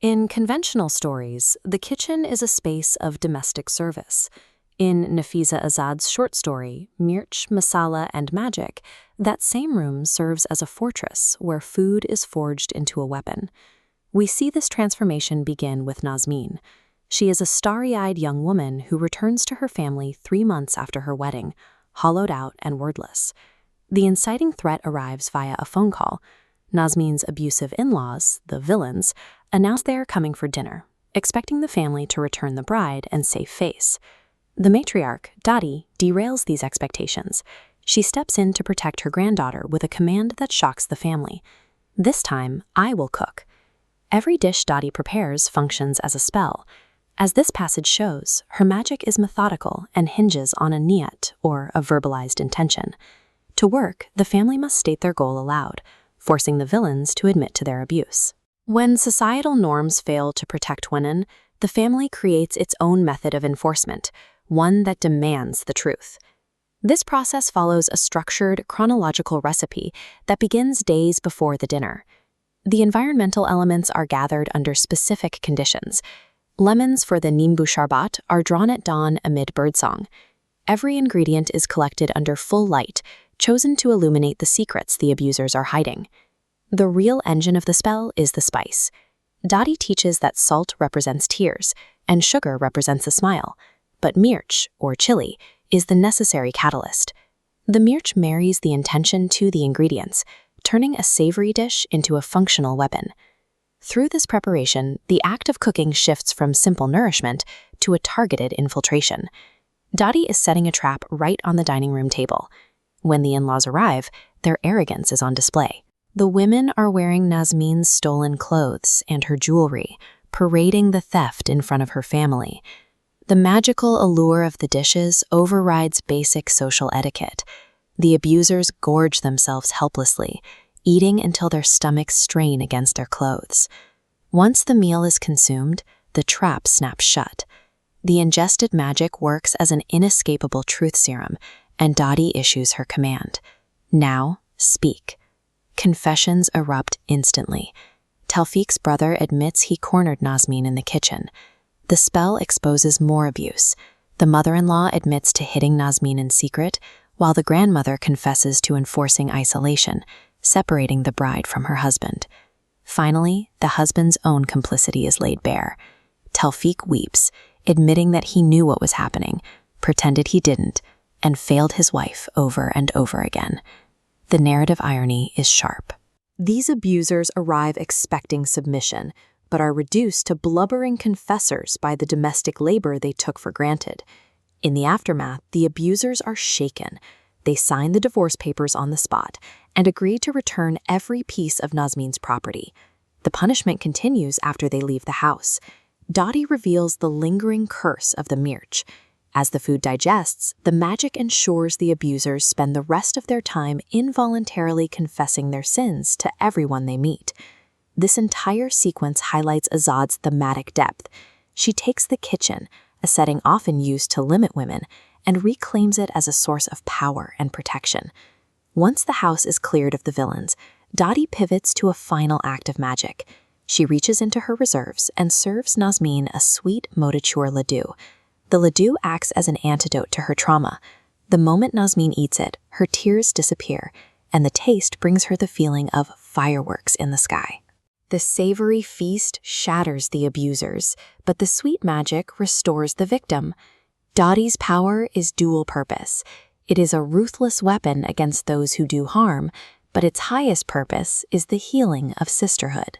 In conventional stories, the kitchen is a space of domestic service. In Nafiza Azad's short story, Mirch, Masala, and Magic, that same room serves as a fortress where food is forged into a weapon. We see this transformation begin with Nazneen. She is a starry-eyed young woman who returns to her family 3 months after her wedding, hollowed out and wordless. The inciting threat arrives via a phone call. Nazneen's abusive in-laws, the villains, announce they are coming for dinner, expecting the family to return the bride and save face. The matriarch, Daadi, derails these expectations. She steps in to protect her granddaughter with a command that shocks the family. This time, I will cook. Every dish Daadi prepares functions as a spell. As this passage shows, her magic is methodical and hinges on a niyat, or a verbalized intention. To work, the family must state their goal aloud, forcing the villains to admit to their abuse. When societal norms fail to protect women, the family creates its own method of enforcement, one that demands the truth. This process follows a structured, chronological recipe that begins days before the dinner. The environmental elements are gathered under specific conditions. Lemons for the nimbu sharbat are drawn at dawn amid birdsong. Every ingredient is collected under full light, chosen to illuminate the secrets the abusers are hiding. The real engine of the spell is the spice. Daadi teaches that salt represents tears, and sugar represents a smile, but mirch, or chili, is the necessary catalyst. The mirch marries the intention to the ingredients, turning a savory dish into a functional weapon. Through this preparation, the act of cooking shifts from simple nourishment to a targeted infiltration. Daadi is setting a trap right on the dining room table. When the in-laws arrive, their arrogance is on display. The women are wearing Nazneen's stolen clothes and her jewelry, parading the theft in front of her family. The magical allure of the dishes overrides basic social etiquette. The abusers gorge themselves helplessly, eating until their stomachs strain against their clothes. Once the meal is consumed, the trap snaps shut. The ingested magic works as an inescapable truth serum, and Daadi issues her command. Now, speak. Confessions erupt instantly. Tawfiq's brother admits he cornered Nazneen in the kitchen. The spell exposes more abuse. The mother-in-law admits to hitting Nazneen in secret, while the grandmother confesses to enforcing isolation, separating the bride from her husband. Finally, the husband's own complicity is laid bare. Tawfiq weeps, admitting that he knew what was happening, pretended he didn't, and failed his wife over and over again. The narrative irony is sharp. These abusers arrive expecting submission, but are reduced to blubbering confessors by the domestic labor they took for granted. In the aftermath, the abusers are shaken. They sign the divorce papers on the spot and agree to return every piece of Nazneen's property. The punishment continues after they leave the house. Daadi reveals the lingering curse of the mirch. As the food digests, the magic ensures the abusers spend the rest of their time involuntarily confessing their sins to everyone they meet. This entire sequence highlights Azad's thematic depth. She takes the kitchen, a setting often used to limit women, and reclaims it as a source of power and protection. Once the house is cleared of the villains, Daadi pivots to a final act of magic. She reaches into her reserves and serves Nazneen a sweet motiture laddu. The laddu acts as an antidote to her trauma. The moment Nazneen eats it, her tears disappear, and the taste brings her the feeling of fireworks in the sky. The savory feast shatters the abusers, but the sweet magic restores the victim. Daadi's power is dual purpose. It is a ruthless weapon against those who do harm, but its highest purpose is the healing of sisterhood.